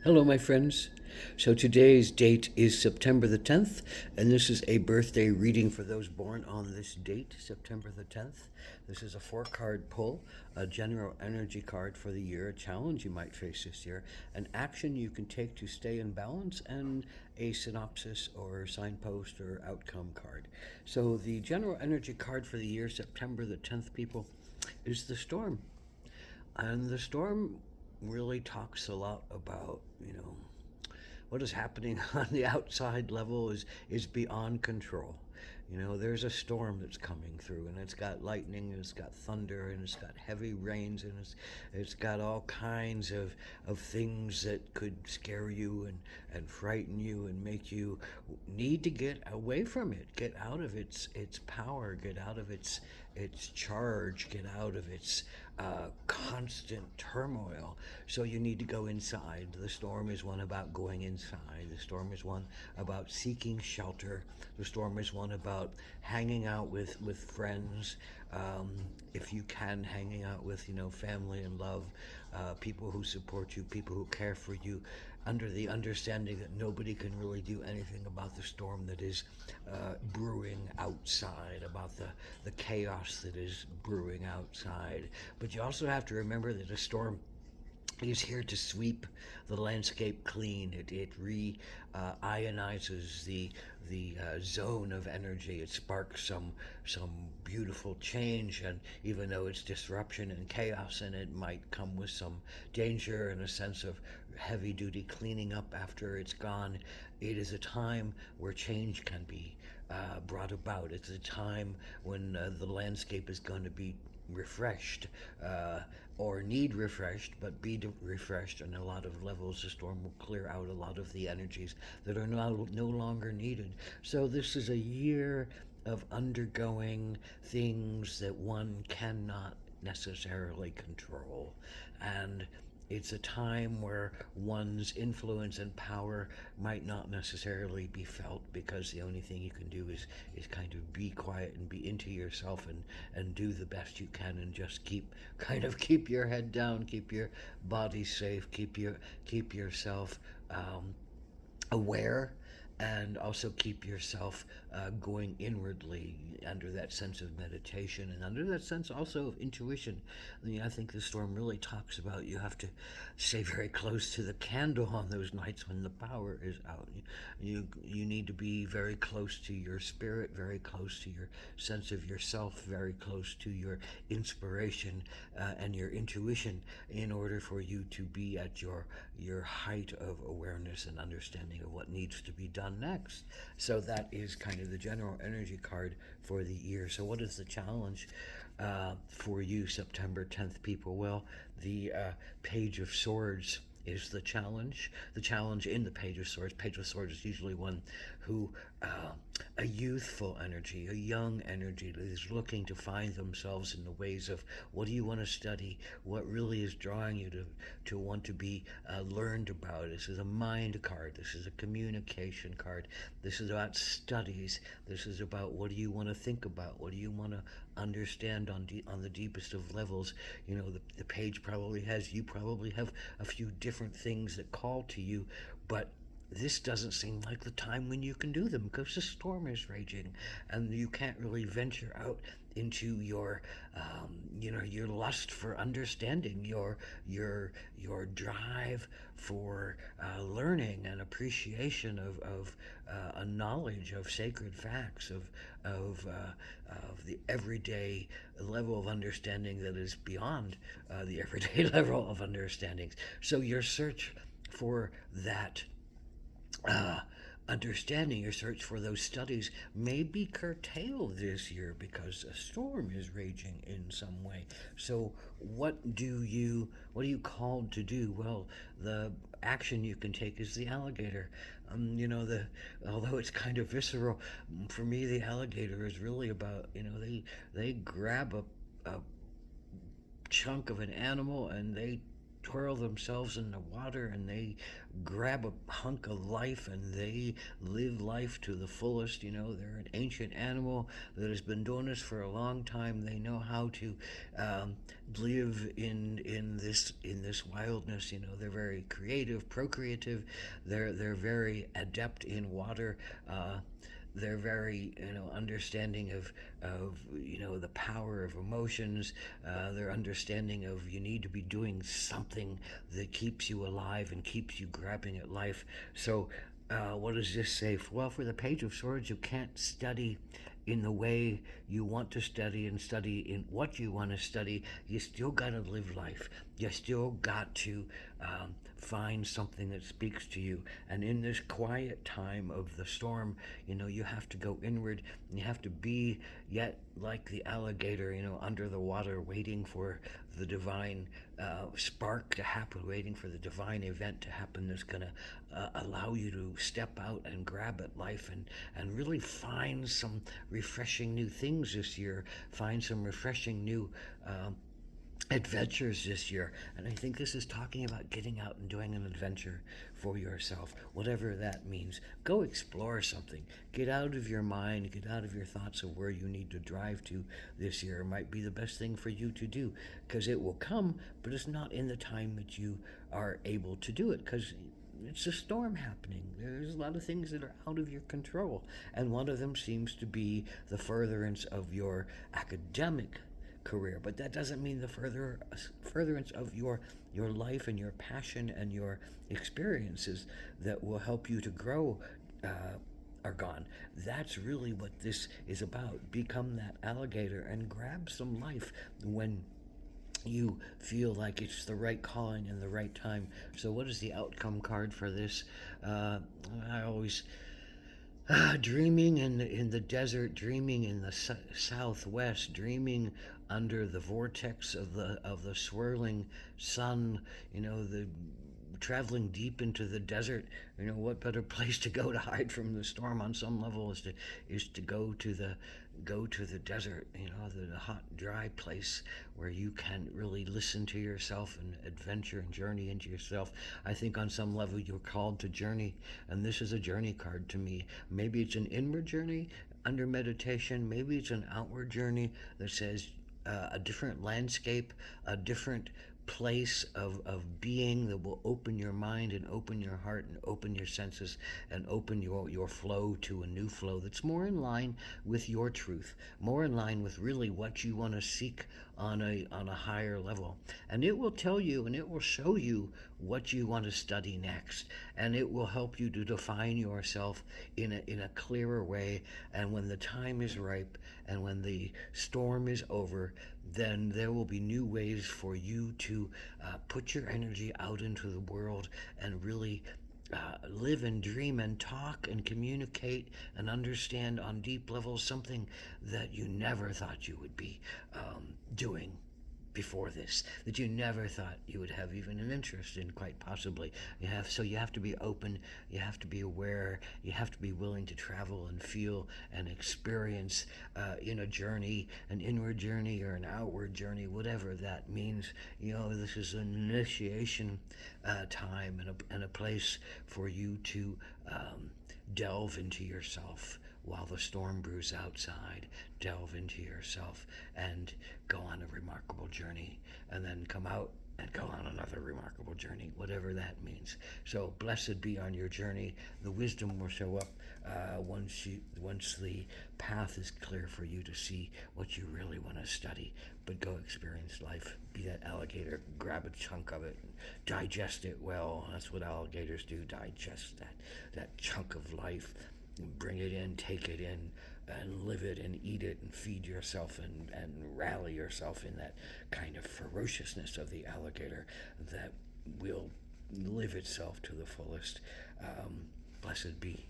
Hello, my friends. So today's date is September the 10th, and this is a birthday reading for those born on this date, September the 10th. This is a four-card pull, a general energy card for the year, a challenge you might face this year, an action you can take to stay in balance, and a synopsis or signpost or outcome card. So the general energy card for the year, September the 10th, people, is the storm. And the storm really talks a lot about, what is happening on the outside level is beyond control. There's a storm that's coming through, and it's got lightning, and it's got thunder, and it's got heavy rains, and it's got all kinds of things that could scare you and frighten you and make you need to get away from it, get out of its power, get out of its charge, get out of its constant turmoil. So you need to go inside. The storm is one about going inside. The storm is one about seeking shelter. The storm is one about hanging out with friends, if you can, hanging out with family and love, people who support you, people who care for you, under the understanding that nobody can really do anything about the storm that is brewing outside, about the chaos that is brewing outside. But you also have to remember that a storm is here to sweep the landscape clean. It ionizes the zone of energy. It sparks some beautiful change, and even though it's disruption and chaos, and it might come with some danger and a sense of heavy duty cleaning up after it's gone, it is a time where change can be brought about. It's a time when the landscape is going to be refreshed, or need refreshed, but be refreshed on a lot of levels. The storm will clear out a lot of the energies that are no longer needed. So this is a year of undergoing things that one cannot necessarily control. And it's a time where one's influence and power might not necessarily be felt, because the only thing you can do is kind of be quiet and be into yourself, and do the best you can, and just keep your head down, keep your body safe, keep yourself aware, and also keep yourself going inwardly under that sense of meditation, and under that sense also of intuition. I think the storm really talks about you have to stay very close to the candle on those nights when the power is out. You need to be very close to your spirit, very close to your sense of yourself, very close to your inspiration and your intuition, in order for you to be at your height of awareness and understanding of what needs to be done next. So that is kind of the general energy card for the year. So what is the challenge for you, September 10th, people? Well, the Page of Swords is the challenge. The challenge in the Page of Swords. Page of Swords is usually one who, a youthful energy, a young energy that is looking to find themselves in the ways of, what do you want to study? What really is drawing you to want to be learned about? This is a mind card. This is a communication card. This is about studies. This is about, what do you want to think about? What do you want to understand on the deepest of levels? The page you probably have a few different things that call to you, but this doesn't seem like the time when you can do them, because the storm is raging, and you can't really venture out into your lust for understanding, your drive for learning and appreciation of a knowledge of sacred facts, of the everyday level of understanding that is beyond the everyday level of understandings. So your search for that uh, understanding, your search for those studies may be curtailed this year because a storm is raging in some way. So what are you called to do? Well, the action you can take is the alligator. Although it's kind of visceral, for me the alligator is really about, they grab a chunk of an animal, and they twirl themselves in the water and they grab a hunk of life and they live life to the fullest. They're an ancient animal that has been doing this for a long time. They know how to um, live in this wildness. They're very creative, procreative. They're very adept in water. They're very understanding of the power of emotions. Their understanding of you need to be doing something that keeps you alive and keeps you grabbing at life. So what does this say? Well, for the Page of Swords, you can't study in the way you want to study and study in what you want to study. You still got to live life. You still got to find something that speaks to you. And in this quiet time of the storm, you have to go inward. And you have to be yet like the alligator, under the water, waiting for the divine spark to happen, waiting for the divine event to happen that's going to allow you to step out and grab at life and really find some refreshing new things this year, find some refreshing new adventures this year. And I think this is talking about getting out and doing an adventure for yourself, whatever that means. Go explore something. Get out of your mind, get out of your thoughts of where you need to drive to this year. It might be the best thing for you to do, because it will come, but it's not in the time that you are able to do it, because it's a storm happening. There's a lot of things that are out of your control, and one of them seems to be the furtherance of your academic career. But that doesn't mean the furtherance of your life and your passion and your experiences that will help you to grow uh, are gone. That's really what this is about. Become that alligator and grab some life when you feel like it's the right calling and the right time. So what is the outcome card for this? I always dreaming in the desert, dreaming in the southwest, dreaming under the vortex of the swirling sun. The traveling deep into the desert. What better place to go to hide from the storm on some level is to go to the desert, the hot, dry place where you can really listen to yourself and adventure and journey into yourself. I think on some level you're called to journey, and this is a journey card to me. Maybe it's an inward journey under meditation, maybe it's an outward journey that says a different landscape, a different place of being that will open your mind and open your heart and open your senses and open your flow to a new flow that's more in line with your truth, more in line with really what you want to seek on a higher level. And it will tell you and it will show you what you want to study next, and it will help you to define yourself in a clearer way. And when the time is ripe and when the storm is over, then there will be new ways for you to put your energy out into the world and really live and dream and talk and communicate and understand on deep levels something that you never thought you would be doing before this, that you never thought you would have even an interest in, quite possibly. You have to be open, you have to be aware, you have to be willing to travel and feel and experience in a journey, an inward journey or an outward journey, whatever that means. This is an initiation time and a place for you to delve into yourself while the storm brews outside. Delve into yourself and go on a remarkable journey, and then come out and go on another remarkable journey, whatever that means. So blessed be on your journey. The wisdom will show up once the path is clear for you to see what you really want to study. But go experience life. Be that alligator. Grab a chunk of it and digest it well. That's what alligators do. Digest that chunk of life. Bring it in, take it in, and live it and eat it and feed yourself and rally yourself in that kind of ferociousness of the alligator that will live itself to the fullest. Blessed be.